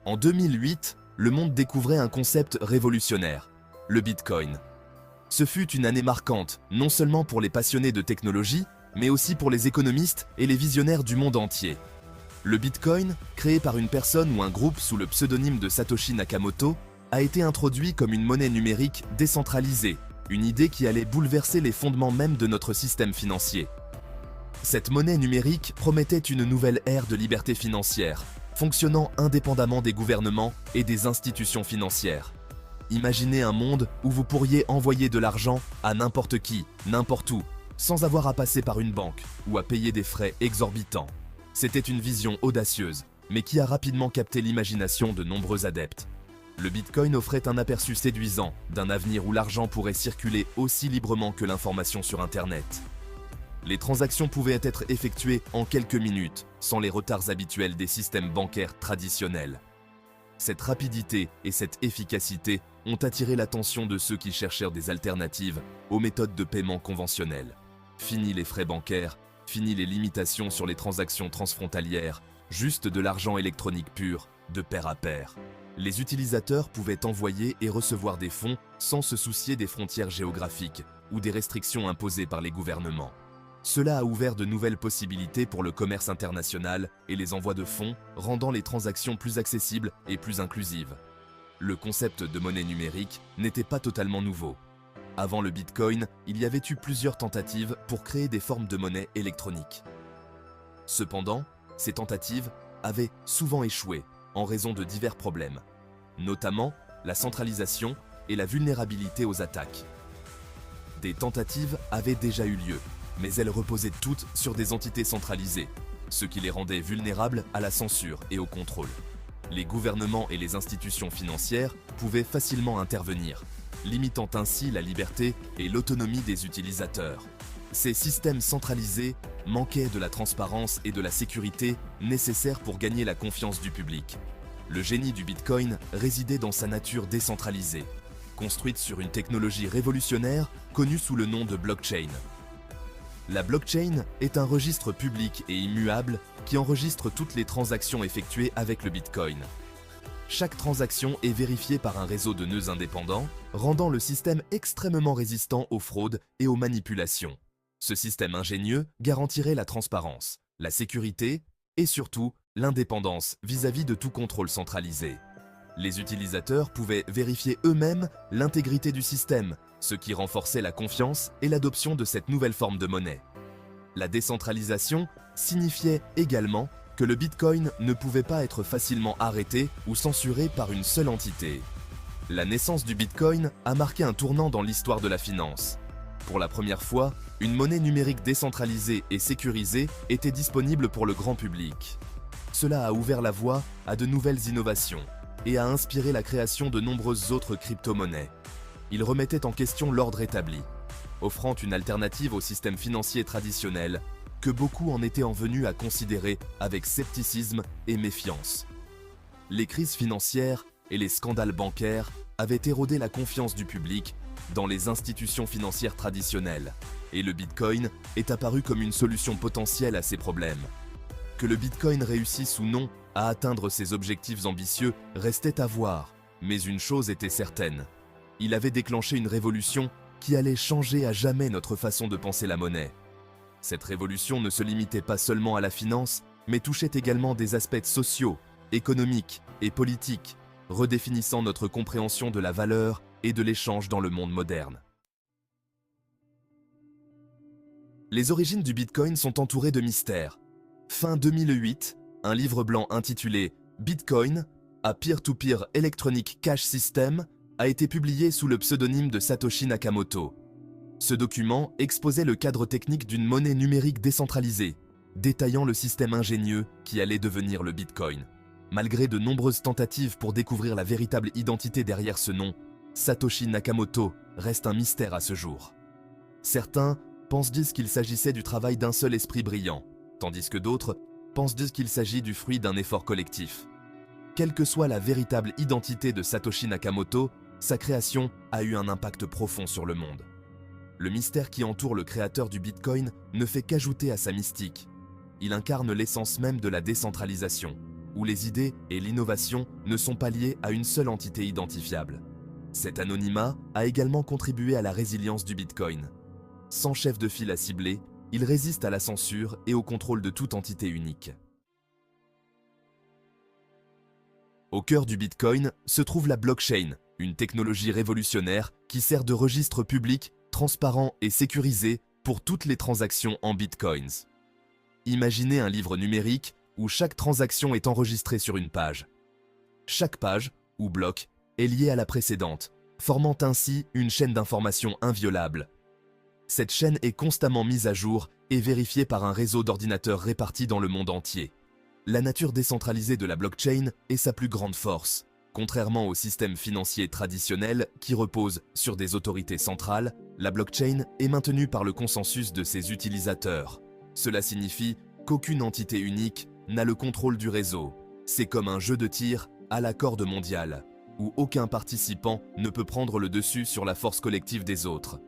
En 2008, le monde découvrait un concept révolutionnaire, le Bitcoin. Ce fut une année marquante, non seulement pour les passionnés de technologie, mais aussi pour les économistes et les visionnaires du monde entier. Le Bitcoin, créé par une personne ou un groupe sous le pseudonyme de Satoshi Nakamoto, a été introduit comme une monnaie numérique décentralisée, une idée qui allait bouleverser les fondements même de notre système financier. Cette monnaie numérique promettait une nouvelle ère de liberté financière, fonctionnant indépendamment des gouvernements et des institutions financières. Imaginez un monde où vous pourriez envoyer de l'argent à n'importe qui, n'importe où, sans avoir à passer par une banque ou à payer des frais exorbitants. C'était une vision audacieuse, mais qui a rapidement capté l'imagination de nombreux adeptes. Le Bitcoin offrait un aperçu séduisant d'un avenir où l'argent pourrait circuler aussi librement que l'information sur Internet. Les transactions pouvaient être effectuées en quelques minutes, sans les retards habituels des systèmes bancaires traditionnels. Cette rapidité et cette efficacité ont attiré l'attention de ceux qui cherchèrent des alternatives aux méthodes de paiement conventionnelles. Fini les frais bancaires, fini les limitations sur les transactions transfrontalières, juste de l'argent électronique pur, de pair à pair. Les utilisateurs pouvaient envoyer et recevoir des fonds sans se soucier des frontières géographiques ou des restrictions imposées par les gouvernements. Cela a ouvert de nouvelles possibilités pour le commerce international et les envois de fonds, rendant les transactions plus accessibles et plus inclusives. Le concept de monnaie numérique n'était pas totalement nouveau. Avant le Bitcoin, il y avait eu plusieurs tentatives pour créer des formes de monnaie électronique. Cependant, ces tentatives avaient souvent échoué en raison de divers problèmes, notamment la centralisation et la vulnérabilité aux attaques. Des tentatives avaient déjà eu lieu, mais elles reposaient toutes sur des entités centralisées, ce qui les rendait vulnérables à la censure et au contrôle. Les gouvernements et les institutions financières pouvaient facilement intervenir, limitant ainsi la liberté et l'autonomie des utilisateurs. Ces systèmes centralisés manquaient de la transparence et de la sécurité nécessaires pour gagner la confiance du public. Le génie du Bitcoin résidait dans sa nature décentralisée, construite sur une technologie révolutionnaire connue sous le nom de blockchain. La blockchain est un registre public et immuable qui enregistre toutes les transactions effectuées avec le Bitcoin. Chaque transaction est vérifiée par un réseau de nœuds indépendants, rendant le système extrêmement résistant aux fraudes et aux manipulations. Ce système ingénieux garantirait la transparence, la sécurité et surtout l'indépendance vis-à-vis de tout contrôle centralisé. Les utilisateurs pouvaient vérifier eux-mêmes l'intégrité du système, ce qui renforçait la confiance et l'adoption de cette nouvelle forme de monnaie. La décentralisation signifiait également que le Bitcoin ne pouvait pas être facilement arrêté ou censuré par une seule entité. La naissance du Bitcoin a marqué un tournant dans l'histoire de la finance. Pour la première fois, une monnaie numérique décentralisée et sécurisée était disponible pour le grand public. Cela a ouvert la voie à de nouvelles innovations et a inspiré la création de nombreuses autres crypto-monnaies. Il remettait en question l'ordre établi, offrant une alternative au système financier traditionnel que beaucoup en étaient venus à considérer avec scepticisme et méfiance. Les crises financières et les scandales bancaires avaient érodé la confiance du public dans les institutions financières traditionnelles, et le Bitcoin est apparu comme une solution potentielle à ces problèmes. Que le Bitcoin réussisse ou non à atteindre ses objectifs ambitieux restait à voir, mais une chose était certaine. Il avait déclenché une révolution qui allait changer à jamais notre façon de penser la monnaie. Cette révolution ne se limitait pas seulement à la finance, mais touchait également des aspects sociaux, économiques et politiques, redéfinissant notre compréhension de la valeur et de l'échange dans le monde moderne. Les origines du Bitcoin sont entourées de mystères. Fin 2008, un livre blanc intitulé « Bitcoin, a peer-to-peer electronic cash system » a été publié sous le pseudonyme de Satoshi Nakamoto. Ce document exposait le cadre technique d'une monnaie numérique décentralisée, détaillant le système ingénieux qui allait devenir le Bitcoin. Malgré de nombreuses tentatives pour découvrir la véritable identité derrière ce nom, Satoshi Nakamoto reste un mystère à ce jour. Certains disent qu'il s'agissait du travail d'un seul esprit brillant, tandis que d'autres disent qu'il s'agit du fruit d'un effort collectif. Quelle que soit la véritable identité de Satoshi Nakamoto, sa création a eu un impact profond sur le monde. Le mystère qui entoure le créateur du Bitcoin ne fait qu'ajouter à sa mystique. Il incarne l'essence même de la décentralisation, où les idées et l'innovation ne sont pas liées à une seule entité identifiable. Cet anonymat a également contribué à la résilience du Bitcoin. Sans chef de file à cibler, il résiste à la censure et au contrôle de toute entité unique. Au cœur du Bitcoin se trouve la blockchain, une technologie révolutionnaire qui sert de registre public, transparent et sécurisé pour toutes les transactions en Bitcoins. Imaginez un livre numérique où chaque transaction est enregistrée sur une page. Chaque page, ou bloc, est liée à la précédente, formant ainsi une chaîne d'informations inviolable. Cette chaîne est constamment mise à jour et vérifiée par un réseau d'ordinateurs répartis dans le monde entier. La nature décentralisée de la blockchain est sa plus grande force. Contrairement au système financier traditionnel qui repose sur des autorités centrales, la blockchain est maintenue par le consensus de ses utilisateurs. Cela signifie qu'aucune entité unique n'a le contrôle du réseau. C'est comme un jeu de tir à la corde mondiale, où aucun participant ne peut prendre le dessus sur la force collective des autres.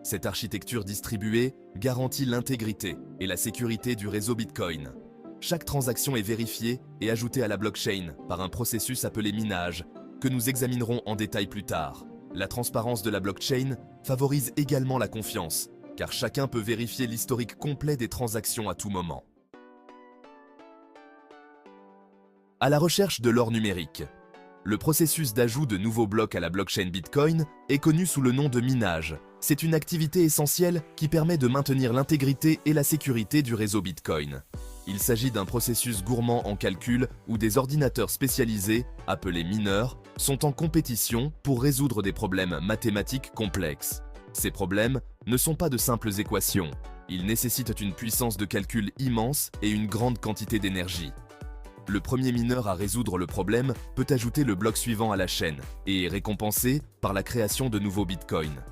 Cette architecture distribuée garantit l'intégrité et la sécurité du réseau Bitcoin. Chaque transaction est vérifiée et ajoutée à la blockchain par un processus appelé minage, que nous examinerons en détail plus tard. La transparence de la blockchain favorise également la confiance, car chacun peut vérifier l'historique complet des transactions à tout moment. À la recherche de l'or numérique. Le processus d'ajout de nouveaux blocs à la blockchain Bitcoin est connu sous le nom de minage. C'est une activité essentielle qui permet de maintenir l'intégrité et la sécurité du réseau Bitcoin. Il s'agit d'un processus gourmand en calcul où des ordinateurs spécialisés, appelés mineurs, sont en compétition pour résoudre des problèmes mathématiques complexes. Ces problèmes ne sont pas de simples équations. Ils nécessitent une puissance de calcul immense et une grande quantité d'énergie. Le premier mineur à résoudre le problème peut ajouter le bloc suivant à la chaîne et est récompensé par la création de nouveaux bitcoins.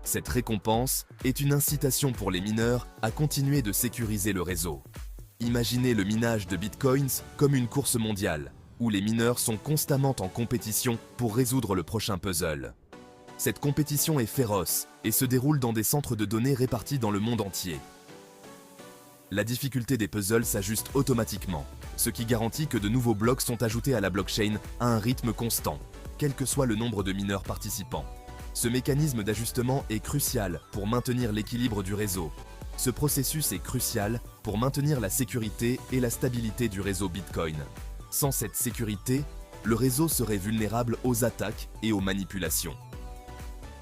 Cette récompense est une incitation pour les mineurs à continuer de sécuriser le réseau. Imaginez le minage de bitcoins comme une course mondiale, où les mineurs sont constamment en compétition pour résoudre le prochain puzzle. Cette compétition est féroce et se déroule dans des centres de données répartis dans le monde entier. La difficulté des puzzles s'ajuste automatiquement, ce qui garantit que de nouveaux blocs sont ajoutés à la blockchain à un rythme constant, quel que soit le nombre de mineurs participants. Ce mécanisme d'ajustement est crucial pour maintenir l'équilibre du réseau. Ce processus est crucial pour maintenir la sécurité et la stabilité du réseau Bitcoin. Sans cette sécurité, le réseau serait vulnérable aux attaques et aux manipulations.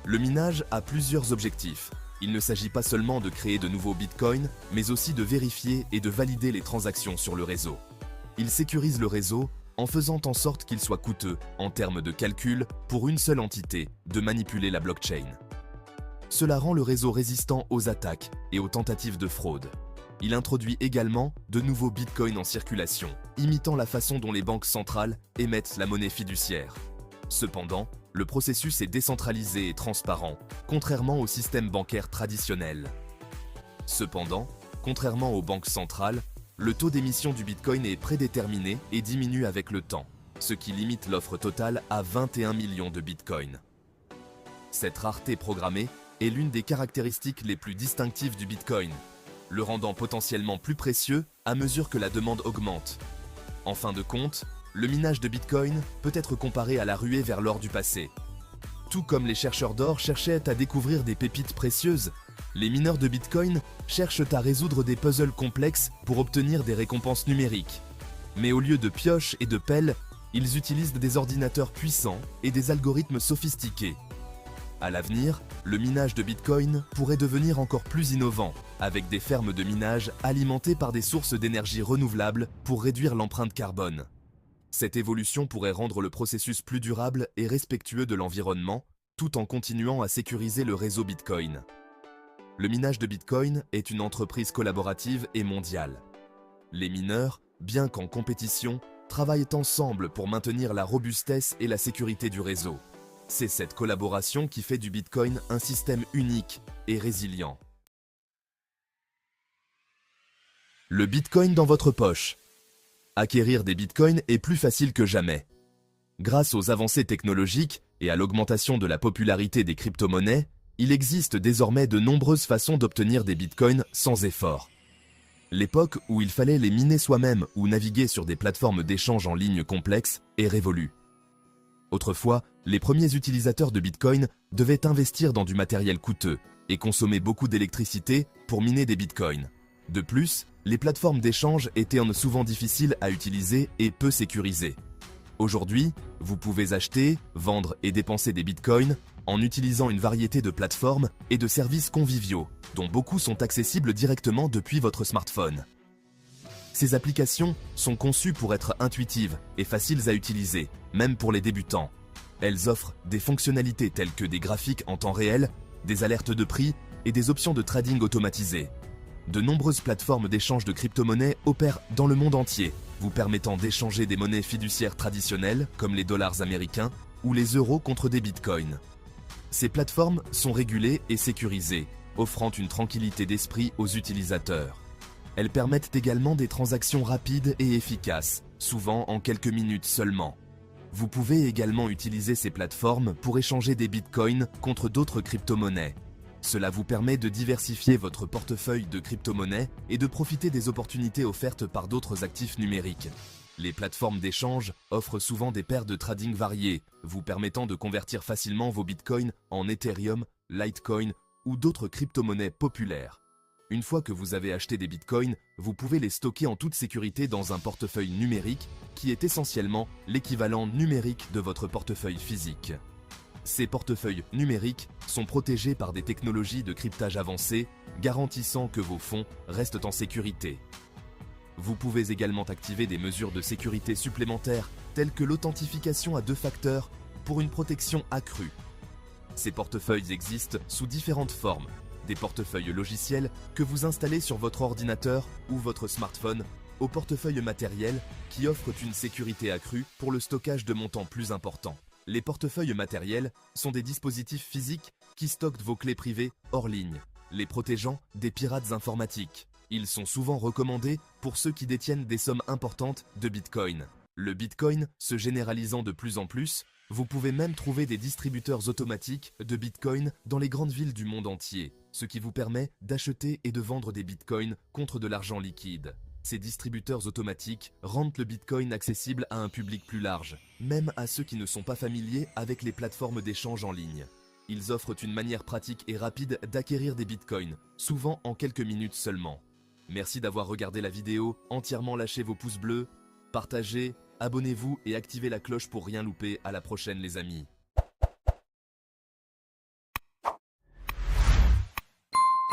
Le minage a plusieurs objectifs. Il ne s'agit pas seulement de créer de nouveaux bitcoins, mais aussi de vérifier et de valider les transactions sur le réseau. Il sécurise le réseau en faisant en sorte qu'il soit coûteux, en termes de calcul, pour une seule entité, de manipuler la blockchain. Cela rend le réseau résistant aux attaques et aux tentatives de fraude. Il introduit également de nouveaux bitcoins en circulation, imitant la façon dont les banques centrales émettent la monnaie fiduciaire. Cependant, le processus est décentralisé et transparent, contrairement au système bancaire traditionnel. Cependant, contrairement aux banques centrales, le taux d'émission du Bitcoin est prédéterminé et diminue avec le temps, ce qui limite l'offre totale à 21 millions de Bitcoins. Cette rareté programmée est l'une des caractéristiques les plus distinctives du Bitcoin, le rendant potentiellement plus précieux à mesure que la demande augmente. En fin de compte, le minage de Bitcoin peut être comparé à la ruée vers l'or du passé. Tout comme les chercheurs d'or cherchaient à découvrir des pépites précieuses, les mineurs de Bitcoin cherchent à résoudre des puzzles complexes pour obtenir des récompenses numériques. Mais au lieu de pioches et de pelles, ils utilisent des ordinateurs puissants et des algorithmes sophistiqués. À l'avenir, le minage de Bitcoin pourrait devenir encore plus innovant, avec des fermes de minage alimentées par des sources d'énergie renouvelables pour réduire l'empreinte carbone. Cette évolution pourrait rendre le processus plus durable et respectueux de l'environnement, tout en continuant à sécuriser le réseau Bitcoin. Le minage de Bitcoin est une entreprise collaborative et mondiale. Les mineurs, bien qu'en compétition, travaillent ensemble pour maintenir la robustesse et la sécurité du réseau. C'est cette collaboration qui fait du Bitcoin un système unique et résilient. Le Bitcoin dans votre poche. Acquérir des bitcoins est plus facile que jamais. Grâce aux avancées technologiques et à l'augmentation de la popularité des crypto-monnaies, il existe désormais de nombreuses façons d'obtenir des bitcoins sans effort. L'époque où il fallait les miner soi-même ou naviguer sur des plateformes d'échange en ligne complexes est révolue. Autrefois, les premiers utilisateurs de Bitcoin devaient investir dans du matériel coûteux et consommer beaucoup d'électricité pour miner des Bitcoins. De plus, les plateformes d'échange étaient souvent difficiles à utiliser et peu sécurisées. Aujourd'hui, vous pouvez acheter, vendre et dépenser des Bitcoins en utilisant une variété de plateformes et de services conviviaux, dont beaucoup sont accessibles directement depuis votre smartphone. Ces applications sont conçues pour être intuitives et faciles à utiliser, même pour les débutants. Elles offrent des fonctionnalités telles que des graphiques en temps réel, des alertes de prix et des options de trading automatisées. De nombreuses plateformes d'échange de crypto-monnaies opèrent dans le monde entier, vous permettant d'échanger des monnaies fiduciaires traditionnelles comme les dollars américains ou les euros contre des bitcoins. Ces plateformes sont régulées et sécurisées, offrant une tranquillité d'esprit aux utilisateurs. Elles permettent également des transactions rapides et efficaces, souvent en quelques minutes seulement. Vous pouvez également utiliser ces plateformes pour échanger des bitcoins contre d'autres crypto-monnaies. Cela vous permet de diversifier votre portefeuille de crypto-monnaies et de profiter des opportunités offertes par d'autres actifs numériques. Les plateformes d'échange offrent souvent des paires de trading variées, vous permettant de convertir facilement vos bitcoins en Ethereum, Litecoin ou d'autres crypto-monnaies populaires. Une fois que vous avez acheté des bitcoins, vous pouvez les stocker en toute sécurité dans un portefeuille numérique qui est essentiellement l'équivalent numérique de votre portefeuille physique. Ces portefeuilles numériques sont protégés par des technologies de cryptage avancées, garantissant que vos fonds restent en sécurité. Vous pouvez également activer des mesures de sécurité supplémentaires telles que l'authentification à 2 facteurs pour une protection accrue. Ces portefeuilles existent sous différentes formes. Des portefeuilles logiciels que vous installez sur votre ordinateur ou votre smartphone, aux portefeuilles matériels qui offrent une sécurité accrue pour le stockage de montants plus importants. Les portefeuilles matériels sont des dispositifs physiques qui stockent vos clés privées hors ligne, les protégeant des pirates informatiques. Ils sont souvent recommandés pour ceux qui détiennent des sommes importantes de Bitcoin. Le Bitcoin se généralisant de plus en plus, vous pouvez même trouver des distributeurs automatiques de Bitcoin dans les grandes villes du monde entier, ce qui vous permet d'acheter et de vendre des Bitcoins contre de l'argent liquide. Ces distributeurs automatiques rendent le Bitcoin accessible à un public plus large, même à ceux qui ne sont pas familiers avec les plateformes d'échange en ligne. Ils offrent une manière pratique et rapide d'acquérir des Bitcoins, souvent en quelques minutes seulement. Merci d'avoir regardé la vidéo, entièrement lâchez vos pouces bleus, partagez, abonnez-vous et activez la cloche pour rien louper. À la prochaine les amis.